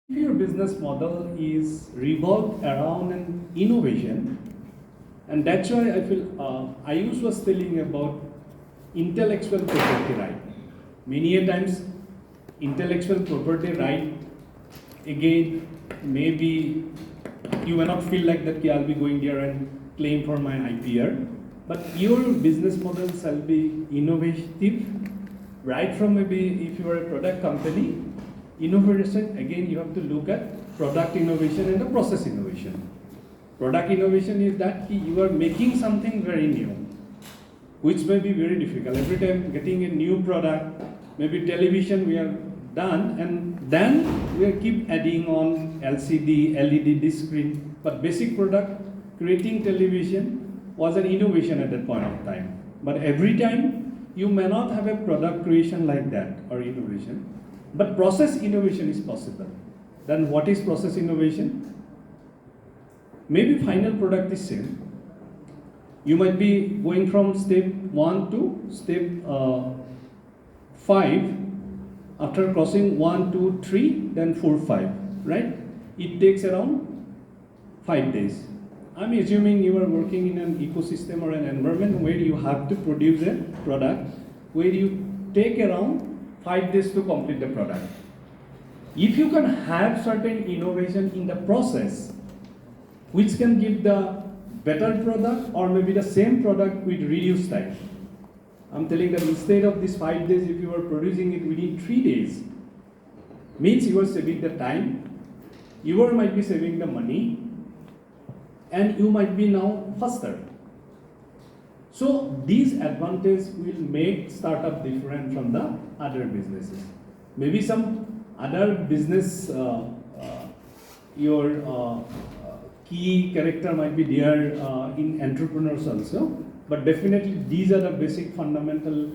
If your business model is revolved around an innovation, and that's why I feel Ayush was telling about intellectual property right. Many a times, intellectual property right, again, maybe you may not feel like that I'll be going there and claim for my IPR, but your business model shall be innovative, right from maybe if you are a product company, innovation, again you have to look at product innovation and the process innovation. Product innovation is that you are making something very new, which may be very difficult. Every time getting a new product, maybe television we have done, and then we keep adding on LCD, LED, this screen. But basic product, creating television was an innovation at that point of time. But every time you may not have a product creation like that or innovation, but process innovation is possible. Then what is process innovation? Maybe final product is same. You might be going from step 1 to step 5. After crossing 1, 2, 3, then 4, 5, right? It takes around 5 days. I'm assuming you are working in an ecosystem or an environment where you have to produce a product, where you take around 5 days to complete the product. If you can have certain innovation in the process, which can give the better product or maybe the same product with reduced time. I'm telling that instead of these 5 days, if you are producing it within 3 days, means you are saving the time, you might be saving the money, and you might be now faster. So these advantages will make startup different from the other businesses. Maybe some other business, your key character might be there in entrepreneurs also, but definitely these are the basic fundamental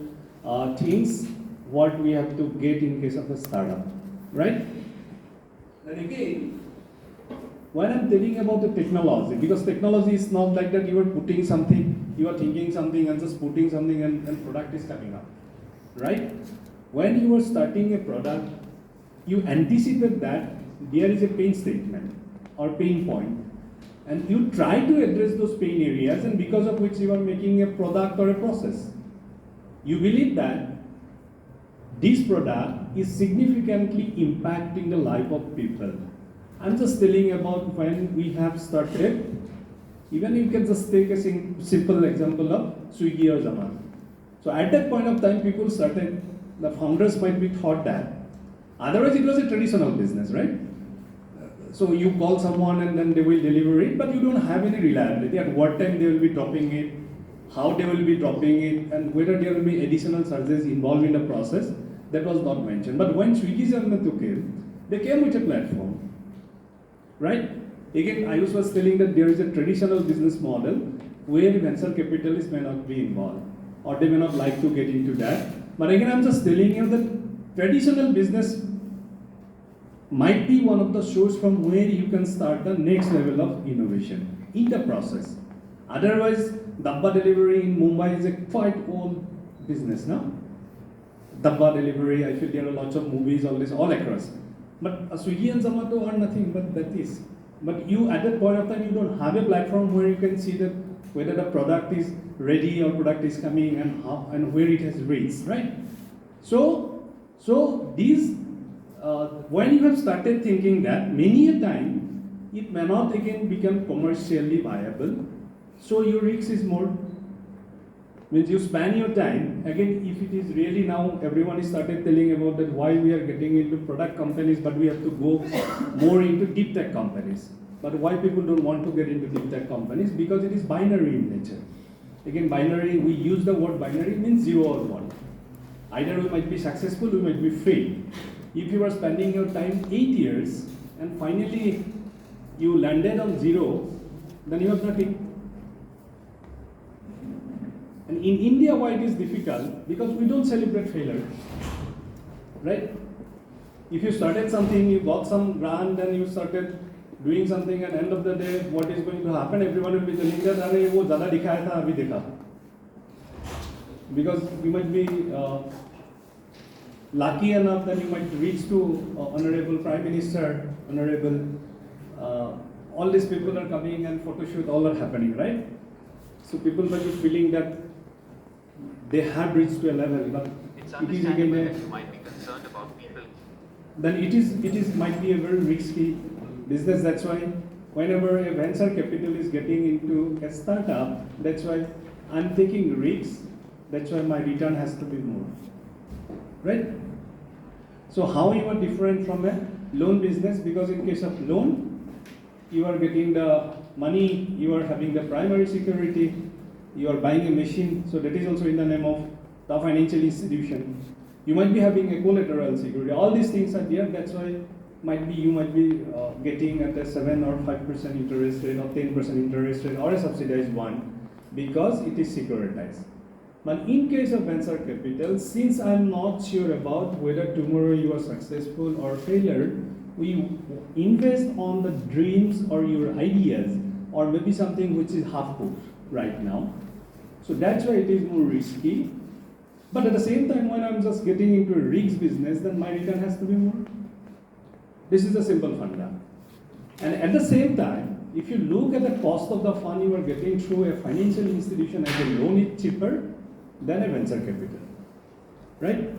things what we have to get in case of a startup, right? And again, when I'm telling about the technology, because technology is not like that you are putting something, you are thinking something and just putting something and product is coming up, right? When you are starting a product, you anticipate that there is a pain statement or pain point, and you try to address those pain areas, and because of which you are making a product or a process. You believe that this product is significantly impacting the life of people. I'm just telling about when we have started, even you can just take a simple example of Swiggy or Zomato. So at that point of time, people started, the founders might be thought that, otherwise it was a traditional business, right? So you call someone and then they will deliver it, but you don't have any reliability at what time they will be dropping it, how they will be dropping it, and whether there will be additional charges involved in the process. That was not mentioned. But when Swiggy Zomato came, they came with a platform, right? Again, I was telling that there is a traditional business model where venture capitalists may not be involved, or they may not like to get into that. But again, I'm just telling you that traditional business might be one of the sources from where you can start the next level of innovation in the process. Otherwise, Dabba delivery in Mumbai is a quite old business now. Dabba delivery, I feel there are lots of movies, all across. But Swiggy and Zomato are nothing but that is. But you, at that point of time, you don't have a platform where you can see that whether the product is ready or product is coming and how and where it has reached, right? So these, when you have started thinking that, many a time, it may not again become commercially viable, so your risk is more. Means you span your time, again, if it is really now, everyone is started telling about that why we are getting into product companies, but we have to go more into deep tech companies. But why people don't want to get into deep tech companies? Because it is binary in nature. Again, binary, we use the word binary, means 0 or 1. Either we might be successful, we might be failed. If you are spending your time 8 years, and finally you landed on 0, then you have nothing. And in India, why it is difficult? Because we don't celebrate failure, right? If you started something, you got some grant, and you started doing something, and end of the day, what is going to happen? Everyone will be telling that, "Arey, wo zyada dikhaya tha, abhi dekha." Because we might be lucky enough that you might reach to Honorable Prime Minister, Honorable, all these people are coming and photo shoot, all are happening, right? So people might be feeling that they have reached to a level, but It's it is understandable again that you might be concerned about people. then it is might be a very risky business. That's why whenever a venture capital is getting into a startup, that's why I'm taking risks. That's why my return has to be more, right? So how you are different from a loan business? Because in case of loan, you are getting the money, you are having the primary security, you are buying a machine, so that is also in the name of the financial institution. You might be having a collateral security. All these things are there. That's why you might be getting at a 7 or 5% interest rate or 10% interest rate or a subsidized one because it is securitized. But in case of venture capital, since I'm not sure about whether tomorrow you are successful or failure, we invest on the dreams or your ideas or maybe something which is half cooked right now. So that's why it is more risky. But at the same time, when I'm just getting into a rigs business, then my return has to be more. This is a simple funda. And at the same time, if you look at the cost of the fund you are getting through a financial institution as a loan is cheaper than a venture capital, right?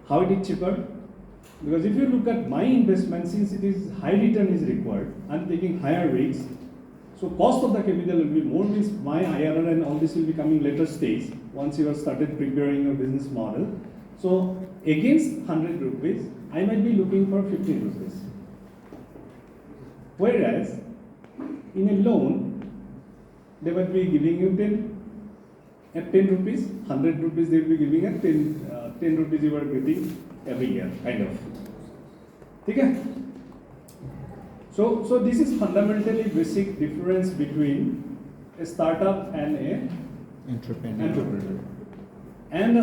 How it is cheaper? Because if you look at my investment, since it is high return is required, I'm taking higher risks. So cost of the capital will be more, means my IRR and all this will be coming later stage once you have started preparing your business model. So against 100 rupees, I might be looking for 15 rupees. Whereas in a loan, they might be giving you 10 rupees, 100 rupees they will be giving at 10 rupees you are getting every year, kind of. Okay? So this is fundamentally basic difference between a startup and a entrepreneur. And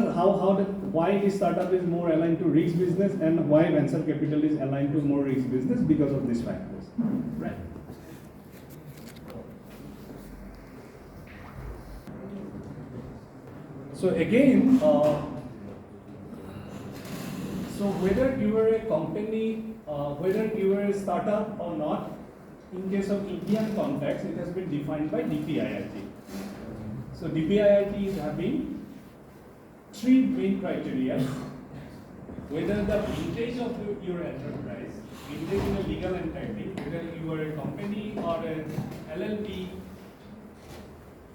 why the startup is more aligned to risk business and why venture capital is aligned to more risk business because of these factors. Right. So again, so whether you are a company, whether you are a startup or not, in case of Indian context, it has been defined by DPIIT. So DPIIT is having 3 main criteria: whether the vintage of your enterprise, vintage in a legal entity, whether you are a company or an LLP.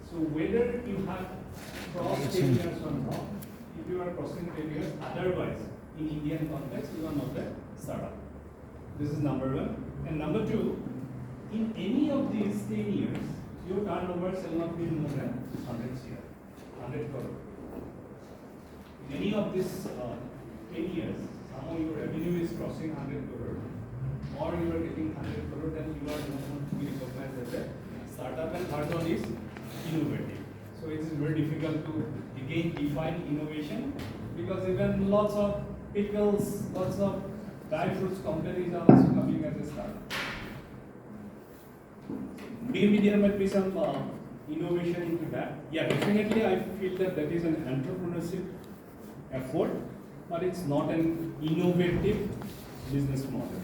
So whether you have crossed 10 years or not. If you are crossing 10 years, otherwise, in Indian context, you are not a startup. This is number 1. And number 2, in any of these 10 years, your turnover shall not be more than 100 crore, 100 crore. In any of these 10 years, somehow your revenue is crossing 100 crore, or you are getting 100 crore, then you are not going to be recognized as a startup. And third one is innovative. So it is very difficult to again define innovation, because even lots of pickles, lots of dry fruits companies are also coming as a startup. Maybe there might be some innovation into that. Yeah, definitely I feel that is an entrepreneurship effort, but it's not an innovative business model.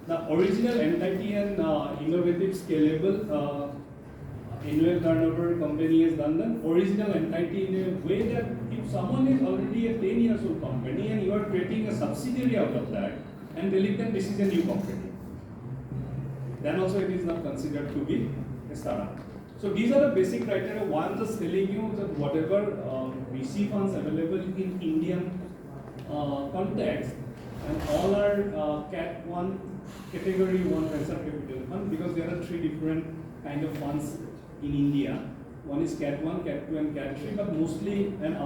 The original entity and innovative scalable annual turnover company has done the original entity in a way that if someone is already a 10 years old company and you are creating a subsidiary out of that and telling them this is a new company, then also it is not considered to be a startup. So these are the basic criteria. One just telling you that whatever VC funds available in Indian context, and all are Cat 1, Category 1 venture capital fund, because there are 3 different kind of funds in India. One is Cat 1, Cat 2 and Cat 3, but mostly, and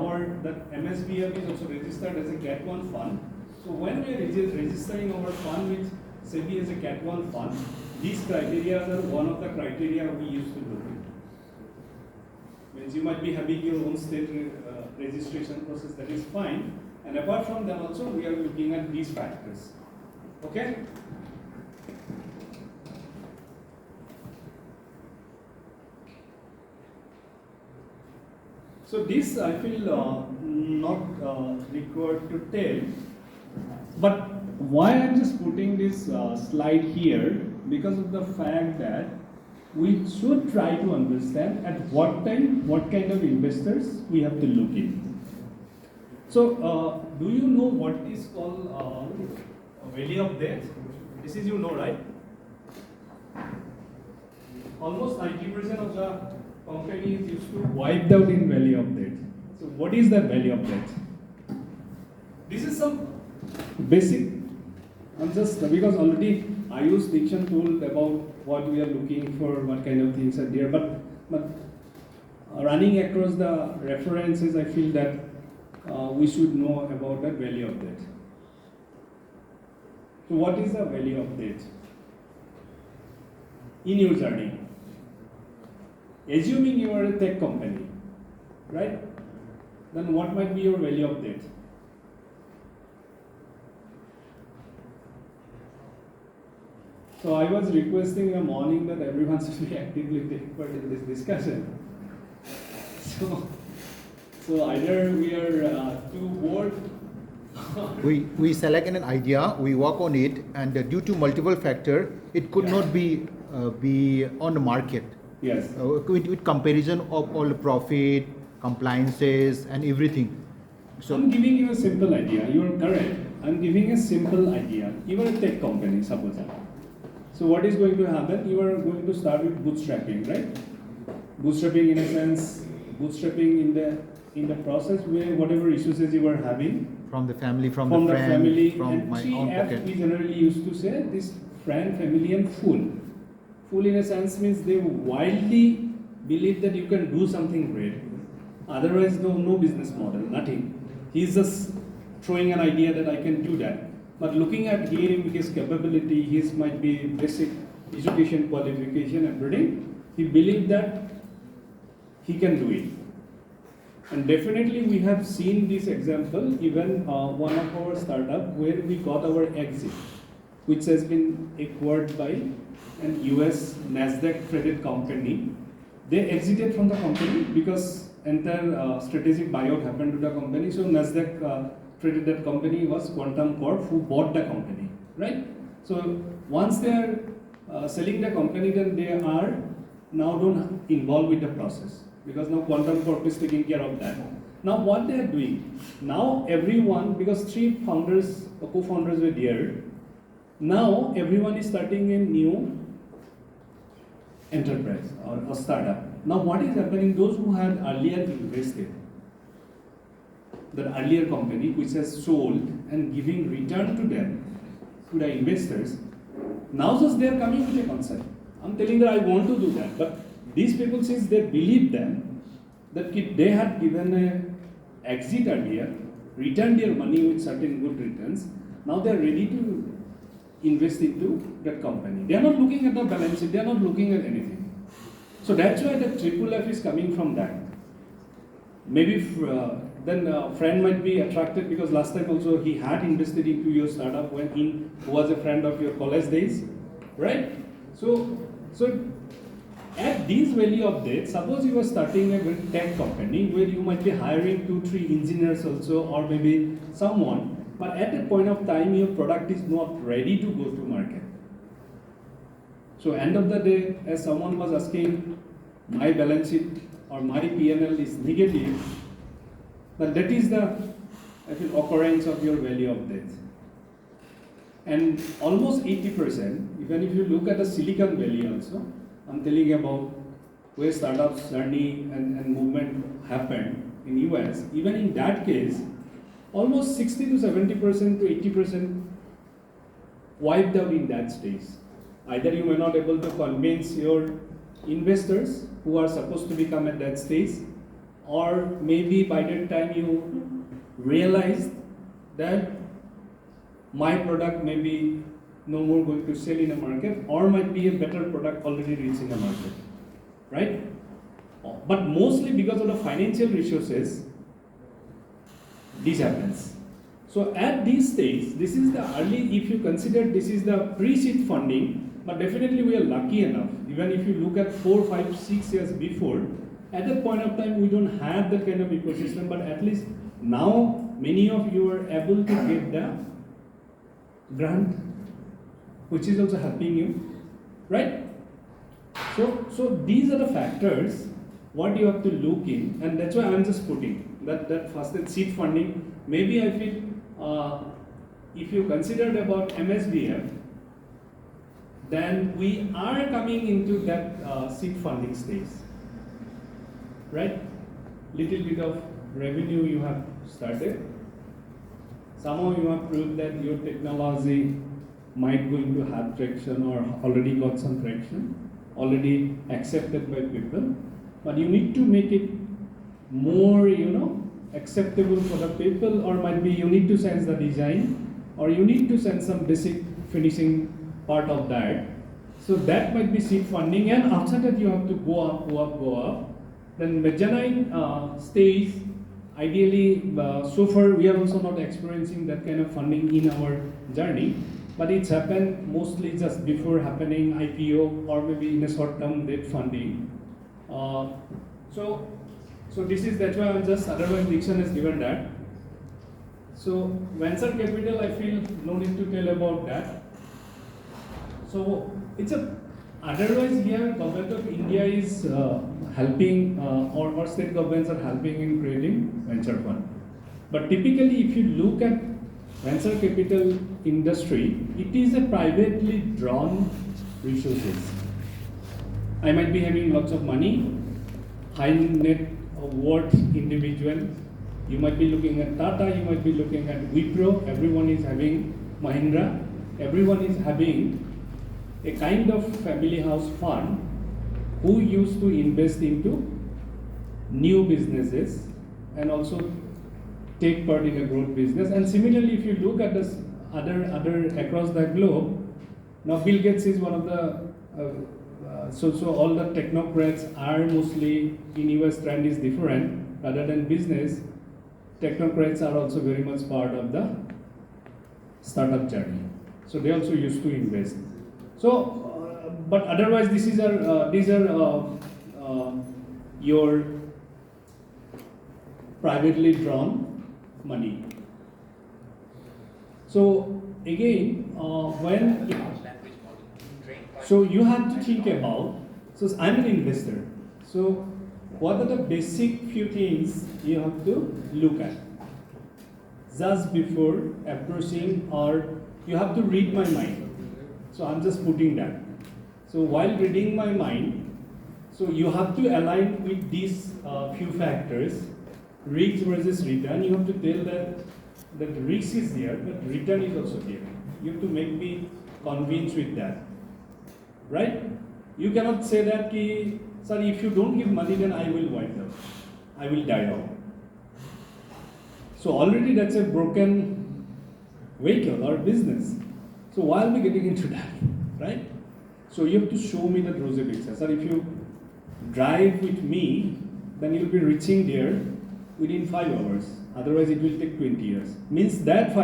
that MSBF is also registered as a Cat 1 fund. So when we are registering our fund with SEBI as a Cat 1 fund, these criteria are one of the criteria we used to look into. Means you might be having your own state registration process, that is fine. And apart from that also, we are looking at these factors. Okay? So So this I feel not required to tell, but why I'm just putting this slide here, because of the fact that we should try to understand at what time, what kind of investors we have to look in. So do you know what is called valley of death? This is, you know, right? Almost 90% of the companies used to wipe out in valley of death. So what is that valley of death? This is some basic, I'm just, because already I use diction tool about what we are looking for, what kind of things are there, but running across the references, I feel that we should know about the valley of death. So what is the valley of death? In your journey, assuming you are a tech company, right? Then what might be your valley of death? So I was requesting in the morning that everyone should be actively taking part in this discussion. So either we are too bored. We select an idea, we work on it, and due to multiple factors, it could not be on the market. Yes. With comparison of all the profit, compliances, and everything. So I'm giving you a simple idea. You are correct. I'm giving a simple idea. You are a tech company, suppose. So what is going to happen? You are going to start with bootstrapping, right? Bootstrapping in a sense, bootstrapping in the process where whatever issues you were having from the family, from the friend, family, from and my three own F pocket. we generally used to say this: friend, family, and fool. Fool in a sense means they wildly believe that you can do something great. Otherwise, no business model, nothing. He's just throwing an idea that I can do that. But looking at him, his capability, his might be basic education, qualification, everything, he believed that he can do it. And definitely we have seen this example, even one of our startup where we got our exit, which has been acquired by an US NASDAQ traded company. They exited from the company because entire strategic buyout happened to the company. So NASDAQ traded that company was Quantum Corp, who bought the company, right? So once they are selling the company, then they are now don't involve with the process, because now Quantum Corp is taking care of that. Now what they are doing, now everyone, because three founders, co-founders were there, now everyone is starting a new enterprise or a startup. Now what is happening, those who had earlier invested, the earlier company which has sold and giving return to them, to the investors, now just they are coming with a concept. I'm telling that I want to do that, but these people, since they believe them, that they had given a exit earlier, returned their money with certain good returns, now they are ready to invest into that company. They are not looking at the balance sheet, they are not looking at anything. So that's why the triple F is coming from that. Maybe then a friend might be attracted because last time also he had invested into your startup when he was a friend of your college days, right? So at this value of death, suppose you are starting a very tech company where you might be hiring 2-3 engineers also, or maybe someone, but at a point of time your product is not ready to go to market. So end of the day, as someone was asking, my balance sheet or my P&L is negative, but that is the, I feel, occurrence of your value of death. And almost 80%, even if you look at the Silicon Valley also, I'm telling about where startups journey and movement happened in US, even in that case, almost 60 to 70% to 80% wiped out in that stage. Either you were not able to convince your investors who are supposed to become at that stage, or maybe by that time you realized that my product may be no more going to sell in the market, or might be a better product already reaching the market, right? But mostly because of the financial resources, this happens. So at this stage, this is the early, if you consider this is the pre-seed funding, but definitely we are lucky enough. Even if you look at 4, 5, 6 years before, At that point of time, we don't have that kind of ecosystem, but at least now many of you are able to get the grant, which is also helping you, right? So these are the factors what you have to look in, and that's why I'm just putting that first that seed funding. Maybe I feel if you considered about MSDF, then we are coming into that seed funding stage, right? Little bit of revenue you have started. Somehow you have proved that your technology might going to have traction or already got some traction, already accepted by people. But you need to make it more, acceptable for the people, or might be you need to sense the design, or you need to sense some basic finishing part of that. So that might be seed funding, and after that you have to go up. Then mezzanine stage, ideally, so far we are also not experiencing that kind of funding in our journey, but it's happened mostly just before happening IPO or maybe in a short-term debt funding. So that's why I'm just, otherwise Dixon has given that. So venture capital, I feel no need to tell about that. So it's otherwise here government of India is helping or state governments are helping in creating venture fund. But typically if you look at venture capital industry, it is a privately drawn resources. I might be having lots of money, high net worth individual. You might be looking at Tata, you might be looking at Wipro, everyone is having Mahindra, everyone is having a kind of family house fund who used to invest into new businesses and also take part in a growth business. And similarly, if you look at this other across the globe, now Bill Gates is one of the so all the technocrats are mostly in US trend is different. Rather than business, technocrats are also very much part of the startup journey. So they also used to invest. So, but otherwise, these are your privately drawn money. So again, so you have to think about. So I'm an investor. So what are the basic few things you have to look at just before approaching, or you have to read my mind. So I'm just putting that. So while reading my mind, so you have to align with these few factors, risk versus return. You have to tell that risk is there, but return is also there. You have to make me convinced with that, right? You cannot say that, sir, if you don't give money, then I will wind up. I will die out. So already that's a broken vehicle or business. So why are we getting into that, right? So you have to show me that rosy picture. Sir, if you drive with me, then you'll be reaching there within 5 hours. Otherwise, it will take 20 years. Means that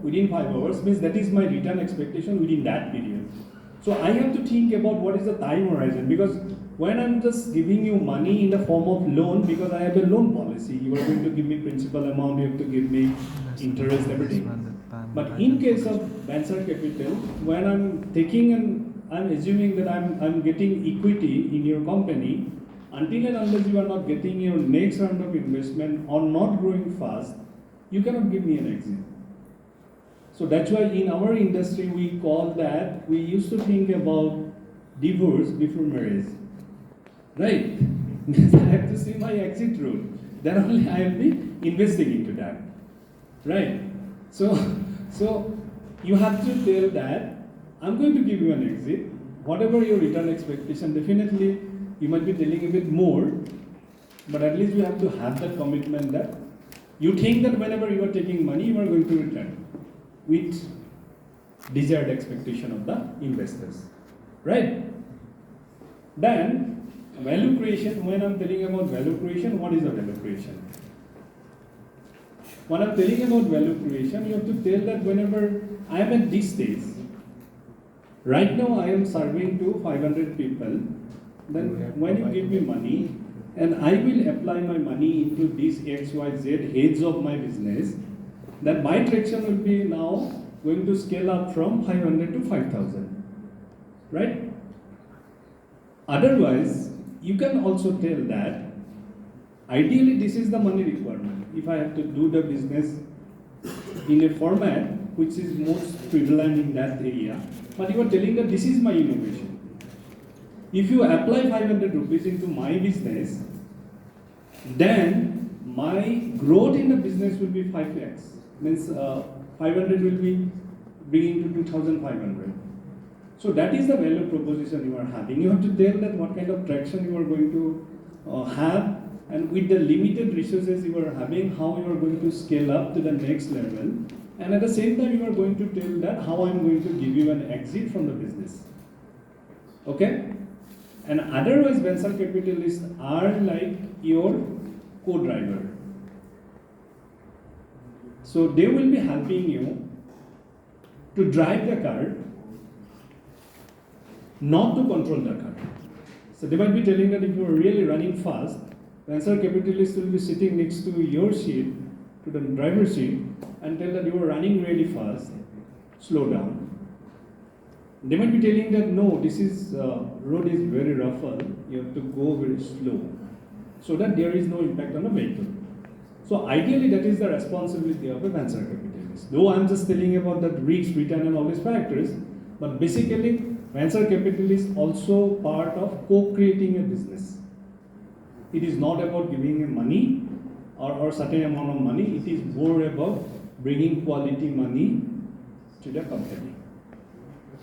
within 5 hours means that is my return expectation within that period. So I have to think about what is the time horizon, because when I'm just giving you money in the form of loan, because I have a loan policy, you are going to give me principal amount, you have to give me interest, everything. But in case of venture capital, when I'm taking and I'm assuming that I'm getting equity in your company, until and unless you are not getting your next round of investment or not growing fast, you cannot give me an exit. So that's why in our industry we call that, we used to think about divorce before marriage, right? Because I have to see my exit route. Then only I will be investing into that, right? So you have to tell that I'm going to give you an exit. Whatever your return expectation, definitely you might be telling a bit more, but at least you have to have that commitment that you think that whenever you are taking money, you are going to return with desired expectation of the investors, right? Then value creation. When I'm telling about value creation, what is the value creation? When I'm telling about value creation, you have to tell that whenever I am at this stage, right now I am serving to 500 people, then when you give me money, and I will apply my money into this XYZ heads of my business, then my traction will be now going to scale up from 500 to 5,000, right? Otherwise, you can also tell that ideally this is the money requirement. If I have to do the business in a format which is most prevalent in that area, but you are telling that this is my innovation. If you apply 500 rupees into my business, then my growth in the business will be 5x. Means 500 will be bringing to 2,500. So that is the value proposition you are having. You have to tell that what kind of traction you are going to have, and with the limited resources you are having, how you are going to scale up to the next level. And at the same time, you are going to tell that how I am going to give you an exit from the business. Okay? And otherwise, venture capitalists are like your co-driver. So they will be helping you to drive the car, not to control the car. So they might be telling that if you are really running fast, venture capitalists will be sitting next to your seat, to the driver's seat, and tell that you are running really fast, slow down. They might be telling that no, this is road is very rough, you have to go very slow, so that there is no impact on the vehicle. So ideally, that is the responsibility of a venture capitalist. Though I'm just telling about that risk, return, and all these factors, but basically, venture capital is also part of co-creating a business. It is not about giving a money or certain amount of money. It is more about bringing quality money to the company.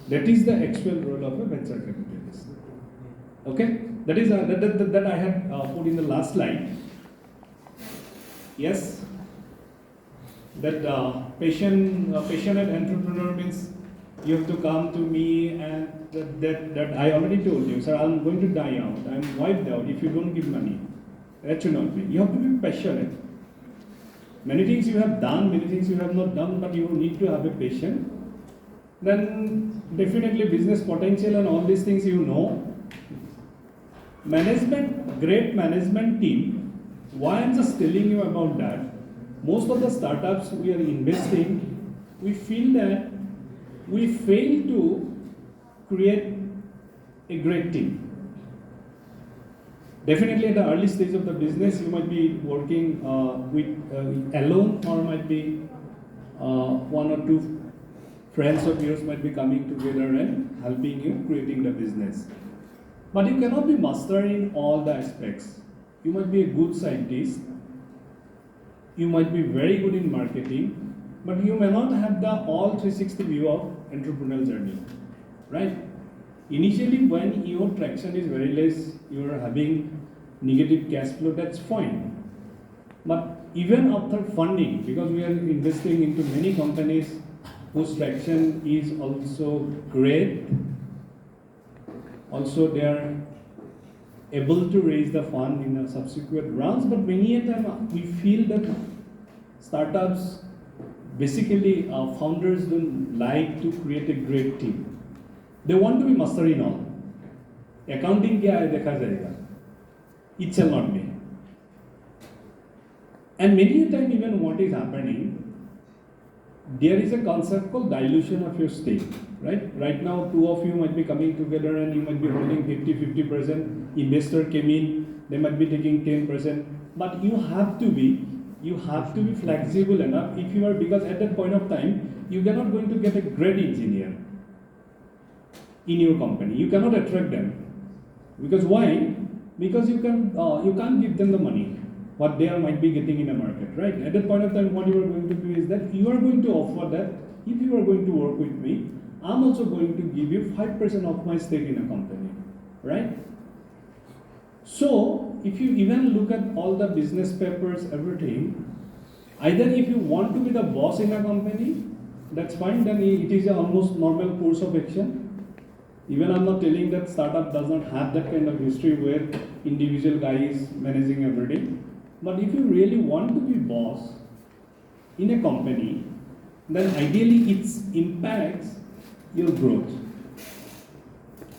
That is the actual role of a venture capitalist. Okay, that is that I had put in the last slide. Yes, that passionate entrepreneur means you have to come to me, and that I already told you, sir, I'm going to die out, I'm wiped out if you don't give money. That should not be. You have to be passionate. Many things you have done, many things you have not done, but you need to have a passion. Then definitely business potential and all these things you know. Management, great management team. Why I'm just telling you about that? Most of the startups we are investing, we feel that we fail to create a great team. Definitely at the early stage of the business, you might be working alone, or might be one or two friends of yours might be coming together and helping you creating the business. But you cannot be master in all the aspects. You might be a good scientist, you might be very good in marketing, but you may not have the all 360 view of entrepreneurial journey, right? Initially, when your traction is very less, you are having negative cash flow, that's fine. But even after funding, because we are investing into many companies whose traction is also great, also they are able to raise the fund in a subsequent rounds, but many a time we feel that startups, basically founders don't like to create a great team. They want to be master in all. Accounting kya hai dekha jayega. It shall not be. And many a time even what is happening, there is a concept called dilution of your stake, right? Right now, two of you might be coming together and you might be holding 50%. Investor came in, they might be taking 10%. But you have to be flexible enough if you are, because at that point of time, you cannot going to get a great engineer in your company. You cannot attract them. Because why? Because you can't give them the money what they might be getting in a market, right? At that point of time, what you are going to do is that you are going to offer that if you are going to work with me, I'm also going to give you 5% of my stake in a company, right? So, if you even look at all the business papers, everything, either if you want to be the boss in a company, that's fine, then it is an almost normal course of action. Even I'm not telling that startup does not have that kind of history where individual guy is managing everything. But if you really want to be boss in a company, then ideally it impacts your growth.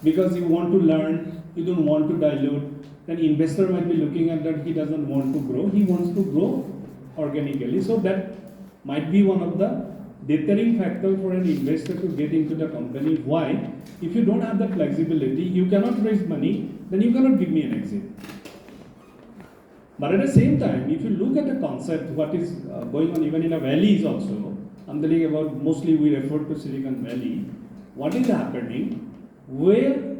Because you want to learn, you don't want to dilute, then investor might be looking at that he doesn't want to grow, he wants to grow organically. So that might be one of the deterring factor for an investor to get into the company. Why? If you don't have that flexibility, you cannot raise money, then you cannot give me an exit. But at the same time, if you look at the concept, what is going on even in the valleys also, I'm telling about, mostly we refer to Silicon Valley, what is happening, where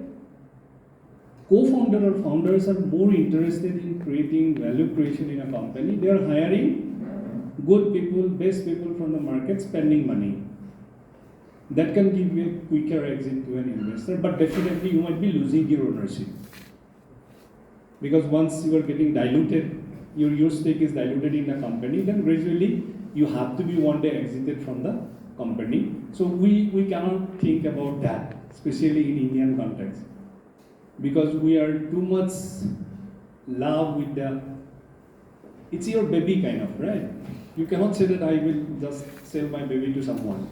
co-founder or founders are more interested in creating value creation in a company, they are hiring good people, best people from the market, spending money. That can give you a quicker exit to an investor, but definitely you might be losing your ownership. Because once you are getting diluted, your stake is diluted in the company, then gradually you have to be one day exited from the company. So we cannot think about that, especially in Indian context. Because we are too much love with the, it's your baby kind of, right? You cannot say that I will just sell my baby to someone.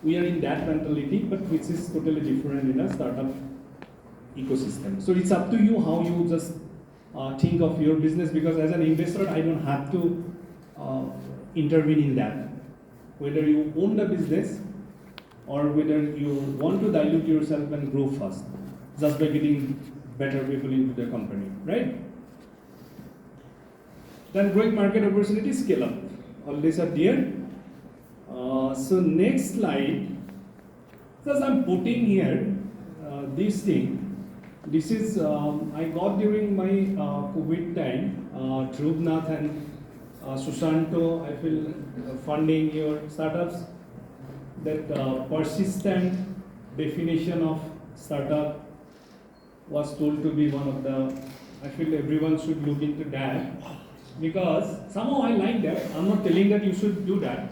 We are in that mentality, but which is totally different in a startup ecosystem. So it's up to you how you just think of your business, because as an investor, I don't have to intervene in that. Whether you own the business or whether you want to dilute yourself and grow fast, just by getting better people into the company, right? Then growing market opportunity, scale up. All these are dear. So next slide, just I'm putting here this thing. This is I got during my COVID time. Dhruvnath and Susanto, I feel funding your startups. That persistent definition of startup was told to be one of the, I feel everyone should look into that, because somehow I like that. I'm not telling that you should do that.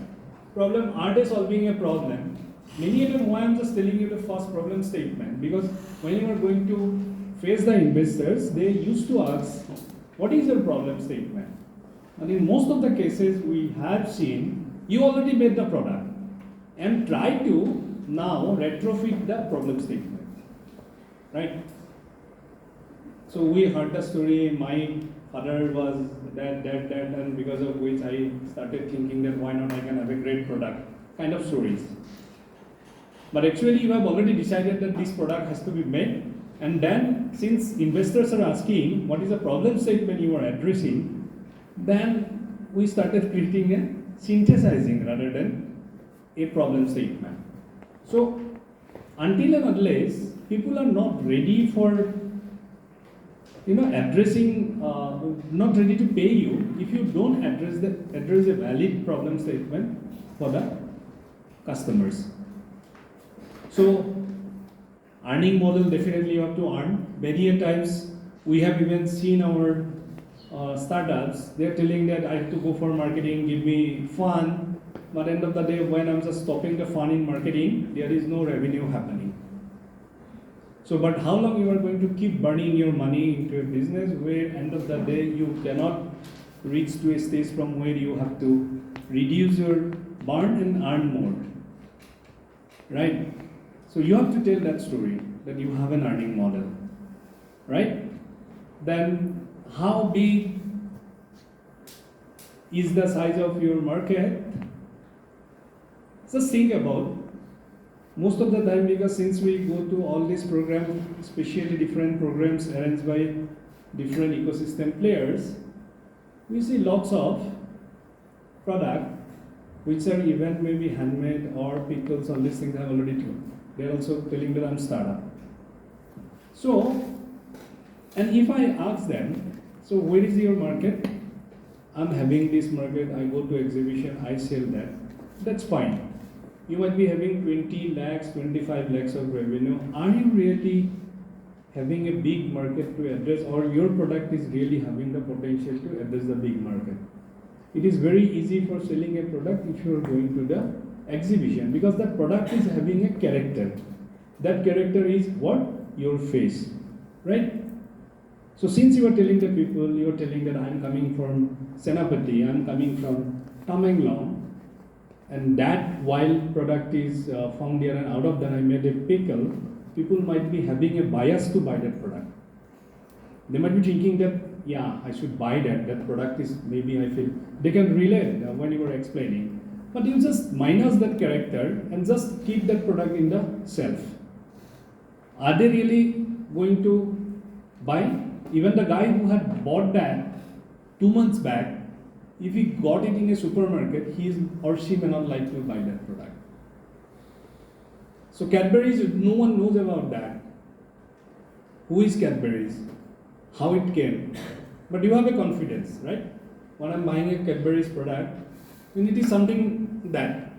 Problem, are they solving a problem? Many of them, why I'm just telling you the first problem statement, because when you are going to face the investors, they used to ask, what is your problem statement? And in most of the cases we have seen, you already made the product and try to now retrofit the problem statement, right? So we heard the story, my father was that, and because of which I started thinking that why not I can have a great product, kind of stories. But actually you have already decided that this product has to be made, and then since investors are asking what is the problem statement you are addressing, then we started creating a synthesizing rather than a problem statement. So until and unless people are not ready for addressing, not ready to pay you, if you don't address a valid problem statement for the customers. So earning model, definitely you have to earn. Many a times we have even seen our startups, they're telling that I have to go for marketing, give me fun, but end of the day when I'm just stopping the fun in marketing, there is no revenue happening. So, but how long you are going to keep burning your money into a business where end of the day you cannot reach to a stage from where you have to reduce your burn and earn more, right? So you have to tell that story that you have an earning model, right? Then how big is the size of your market? Just think about. Most of the time, because since we go to all these programs, especially different programs arranged by different ecosystem players, we see lots of product which are even maybe handmade or pickles, all these things I have already told. They're also telling that I'm startup. So, and if I ask them, so where is your market? I'm having this market, I go to exhibition, I sell that. That's fine. You might be having 20 lakhs, 25 lakhs of revenue. Are you really having a big market to address, or your product is really having the potential to address the big market? It is very easy for selling a product if you are going to the exhibition, because that product is having a character. That character is what? Your face, right? So since you are telling the people, you are telling that I am coming from Senapati, I am coming from Tamenglong, and that wild product is found here, and out of that I made a pickle, people might be having a bias to buy that product. They might be thinking that, yeah, I should buy that. That product is maybe I feel they can relate when you were explaining. But you just minus that character and just keep that product in the shelf. Are they really going to buy? Even the guy who had bought that 2 months back, if he got it in a supermarket, he or she may not like to buy that product. So Cadbury's, no one knows about that. Who is Cadbury's? How it came? But you have a confidence, right? When I'm buying a Cadbury's product, when it is something that.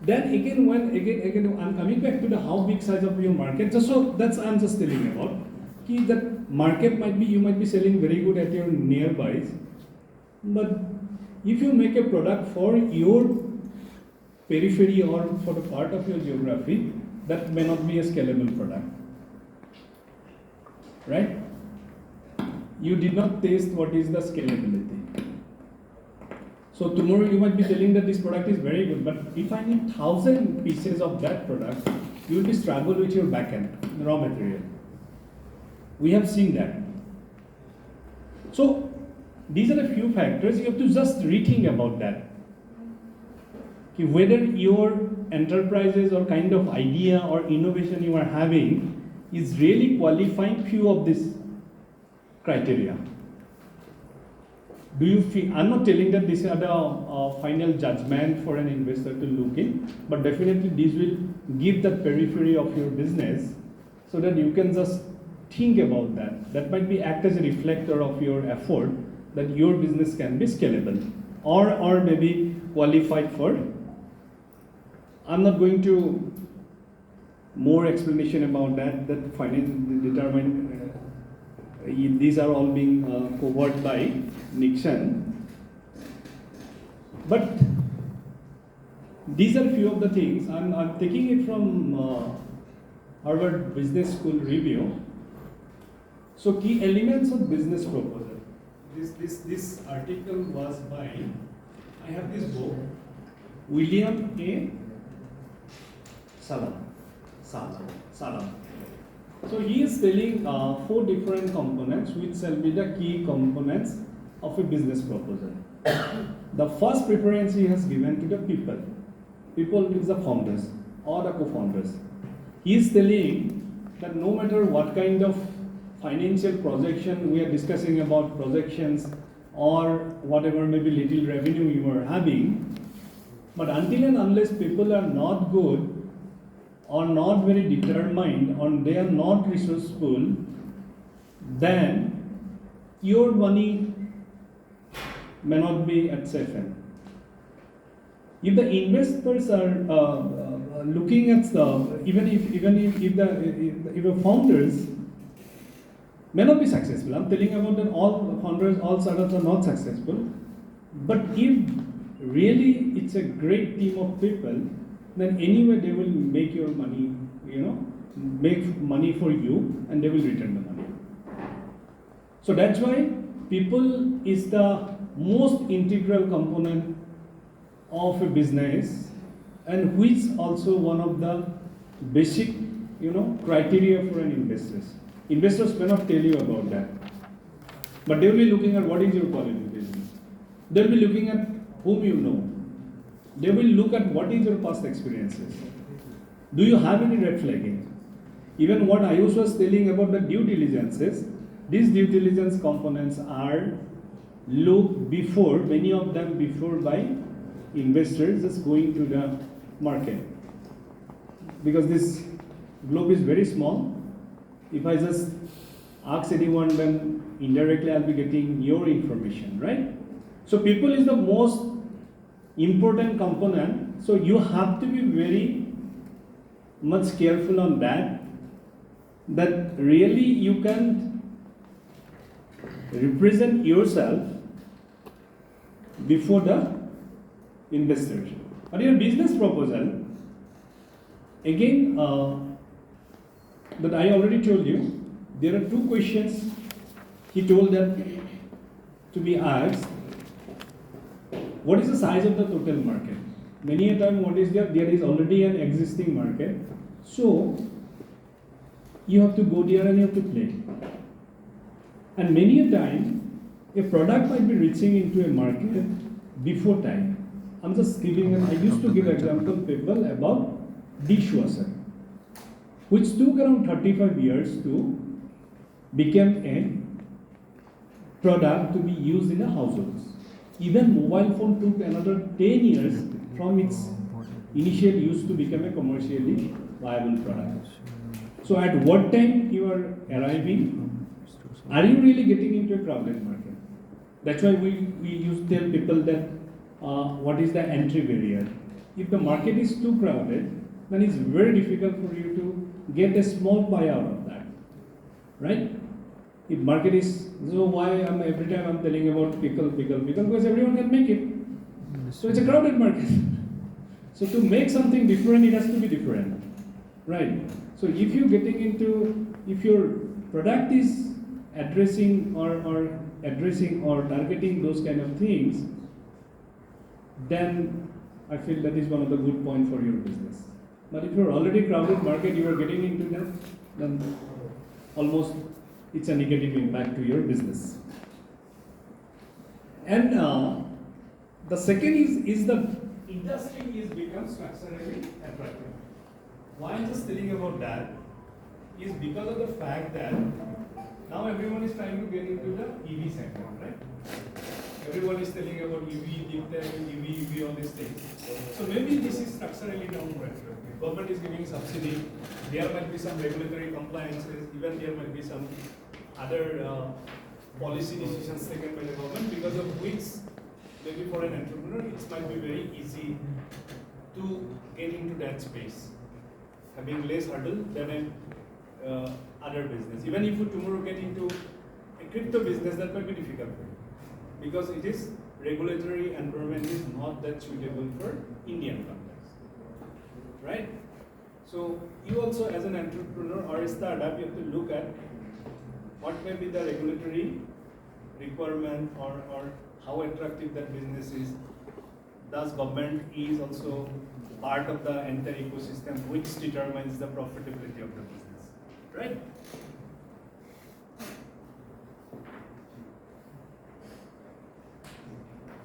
Then again, again, I'm coming back to the how big size of your market. Just so that's I'm just telling about. That market might be, you might be selling very good at your nearbys, but if you make a product for your periphery or for the part of your geography, that may not be a scalable product, right? You did not taste what is the scalability. So tomorrow you might be telling that this product is very good, but if I need 1,000 pieces of that product, you will be struggle with your backend, raw material. We have seen that. So these are a few factors you have to just rethink about that. Whether your enterprises or kind of idea or innovation you are having is really qualifying few of these criteria. Do you feel, I'm not telling that this is the final judgment for an investor to look in, but definitely this will give the periphery of your business so that you can just think about that. That might be act as a reflector of your effort that your business can be scalable or maybe qualified for. I'm not going to more explanation about that finance determined. These are all being covered by Nixon. But these are few of the things. I'm taking it from Harvard Business School review. So key elements of business proposal. This article was by, I have this book, William A. Salam. So he is telling 4 different components which shall be the key components of a business proposal. The first preference he has given to the people. People means the founders or the co-founders. He is telling that no matter what kind of financial projection we are discussing about projections or whatever maybe little revenue you are having, but until and unless people are not good or not very determined or they are not resourceful, then your money may not be at safe end. If the investors are looking at the, even if the founders may not be successful, I'm telling about that all founders, all startups are not successful, but if really it's a great team of people, then anyway they will make your money, make money for you and they will return the money. So that's why people is the most integral component of a business and which also one of the basic, criteria for an investor. Investors cannot tell you about that. But they will be looking at what is your qualification. They will be looking at whom you know. They will look at what is your past experiences. Do you have any red flagging? Even what Ayush was telling about the due diligences, these due diligence components are looked before, many of them before by investors just going to the market. Because this globe is very small. If I just ask anyone, then indirectly I'll be getting your information, right? So people is the most important component. So you have to be very much careful on that really you can represent yourself before the investors. But your business proposal, again, that I already told you, there are 2 questions he told that to be asked. What is the size of the total market? Many a time what is there is already an existing market. So you have to go there and you have to play. And many a time, a product might be reaching into a market before time. I'm just giving, I used to give example people about dishwasher, which took around 35 years to become a product to be used in the households. Even mobile phone took another 10 years from its initial use to become a commercially viable product. So at what time you are arriving? Are you really getting into a crowded market? That's why we used to tell people that what is the entry barrier. If the market is too crowded, then it's very difficult for you to get a small pie out of that, right? If market is, so why every time I'm telling about pickle, because everyone can make it. So it's a crowded market. So to make something different, it has to be different, right? So if you're getting into, if your product is addressing or addressing or targeting those kind of things, then I feel that is one of the good points for your business. But if you're already crowded market, you are getting into that, then almost it's a negative impact to your business. And the second is the industry is become structurally attractive. Why I'm just telling about that is because of the fact that now everyone is trying to get into the EV sector, right? Everyone is telling about EV, deep tech, EV, all these things. So maybe this is structurally downward. Government is giving subsidy. There might be some regulatory compliances. Even there might be some other policy decisions taken by the government, because of which maybe for an entrepreneur it might be very easy to get into that space, having less hurdle than an other business. Even if you tomorrow get into a crypto business, that might be difficult for you, because it is regulatory environment is not that suitable for Indian context, right? So you also, as an entrepreneur or a startup, you have to look at what may be the regulatory requirement or how attractive that business is. Thus, government is also part of the entire ecosystem, which determines the profitability of the business, right?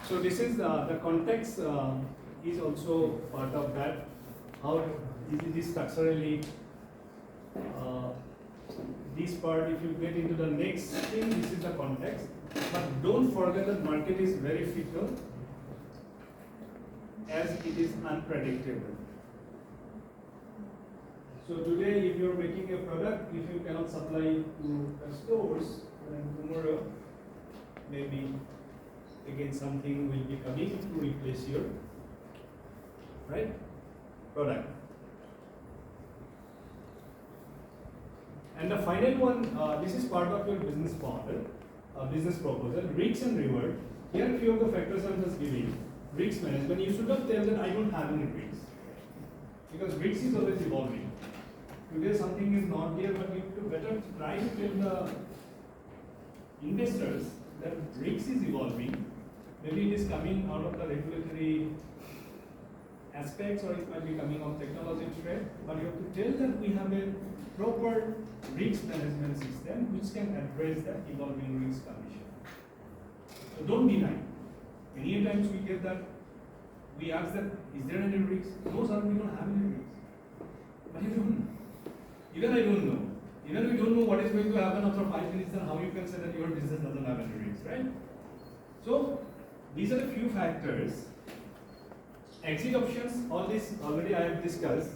So this is the context is also part of that. How it is structurally this part. If you get into the next thing, this is the context. But don't forget that market is very fickle, as it is unpredictable. So today, if you're making a product, if you cannot supply to the stores, then tomorrow maybe again something will be coming to replace your product. And the final one, this is part of your business model, business proposal, risks and reward. Here a few of the factors I'm just giving. Risk management, you should not tell that I don't have any risks, because risk is always evolving. Today something is not there, but you have better try to tell the investors that risk is evolving. Maybe it is coming out of the regulatory aspects, or it might be coming of technology trend, but you have to tell that we have a proper risk management system which can address that evolving risk condition. So don't deny. Many times we get that, we ask that, is there any risk? No sir, we don't have any risk. But you don't know. Even I don't know. Even we don't know what is going to happen after 5 minutes, then how you can say that your business doesn't have any risk, right? So these are a few factors. Exit options, all this already I have discussed.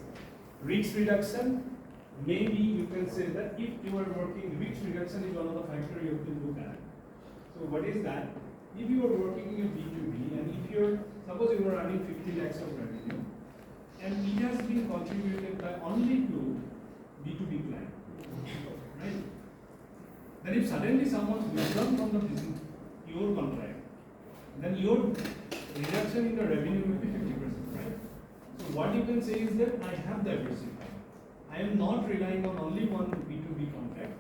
Risk reduction, maybe you can say that if you are working, risk reduction is one of the factors you have to look at. So what is that? If you are working in B2B, and if you're, suppose you are running 50 lakhs of revenue, and it has been contributed by only to B2B client, right? Then if suddenly someone withdrawn from the business, your contract, then your reduction in the revenue will be 50%, right? So what you can say is that I have diversified. I am not relying on only one B2B contract.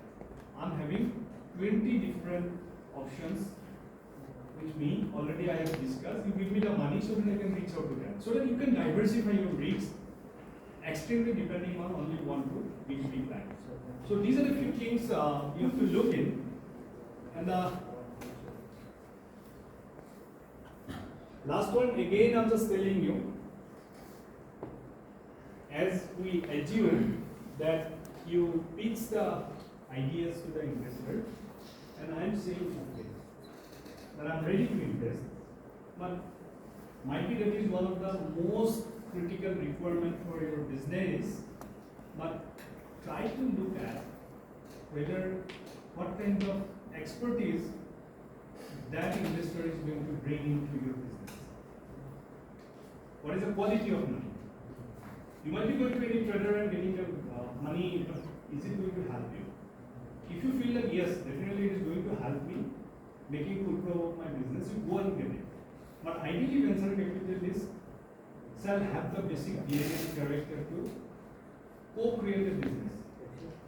I'm having 20 different options, which mean already I have discussed. You give me the money so that I can reach out to them. So that you can diversify your risks extremely depending on only one B2B client. So these are the few things you have to look in. And the last one, again, I'm just telling you, as we assume that you pitch the ideas to the investor, and I'm saying, okay, that I'm ready to invest, but might be that is one of the most critical requirement for your business, but try to look at whether what kind of expertise that investor is going to bring into your business. What is the quality of money? You might be going to any trader and getting your money, but is it going to help you? If you feel that yes, definitely it is going to help me making good flow of my business, you go and get it. But ideally, venture capitalists shall have the basic DNA and character to co-create a business.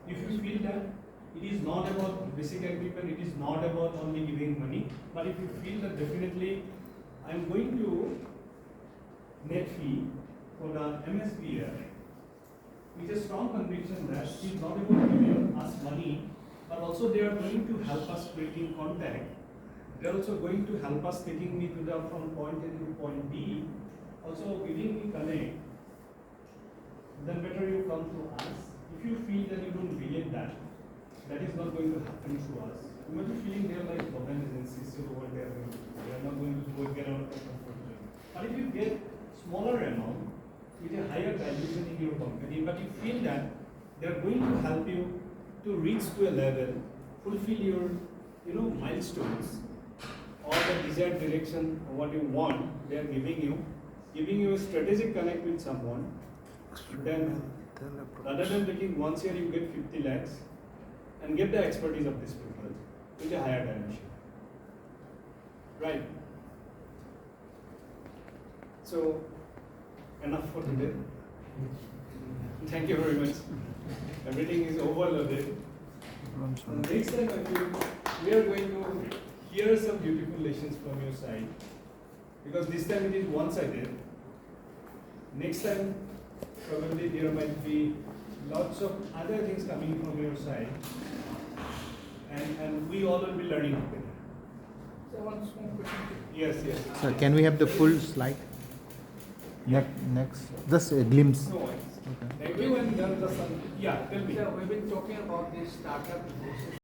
If you feel that it is not about basic agreement, it is not about only giving money, but if you feel that definitely I am going to net fee for the MSPR, with a strong conviction that it is not about giving us money, but also they are going to help us creating contact. They are also going to help us taking me to the from point A to point B, also giving me connect. Then better you come to us. If you feel that you don't believe that, that is not going to happen to us. You might be feeling they are like government agencies, so what they are going to do. They are not going to go get out of the comfort zone. But if you get smaller amount with a higher dilution in your company, but you feel that they are going to help you to reach to a level, fulfill your milestones or the desired direction of what you want, they are giving you a strategic connect with someone, then rather than taking once year you get 50 lakhs and get the expertise of these people with a higher dimension. Right. So enough for today. Thank you very much. Everything is overloaded. And next time I feel we are going to hear some beautiful lessons from your side, because this time it is one-sided. Next time probably there might be lots of other things coming from your side, and we all will be learning together. So one small question. Yes. Sir, can we have the full slide? Next, just a glimpse. No worries. Thank you, and then yeah, tell me. So we've been talking about this startup ecosystem.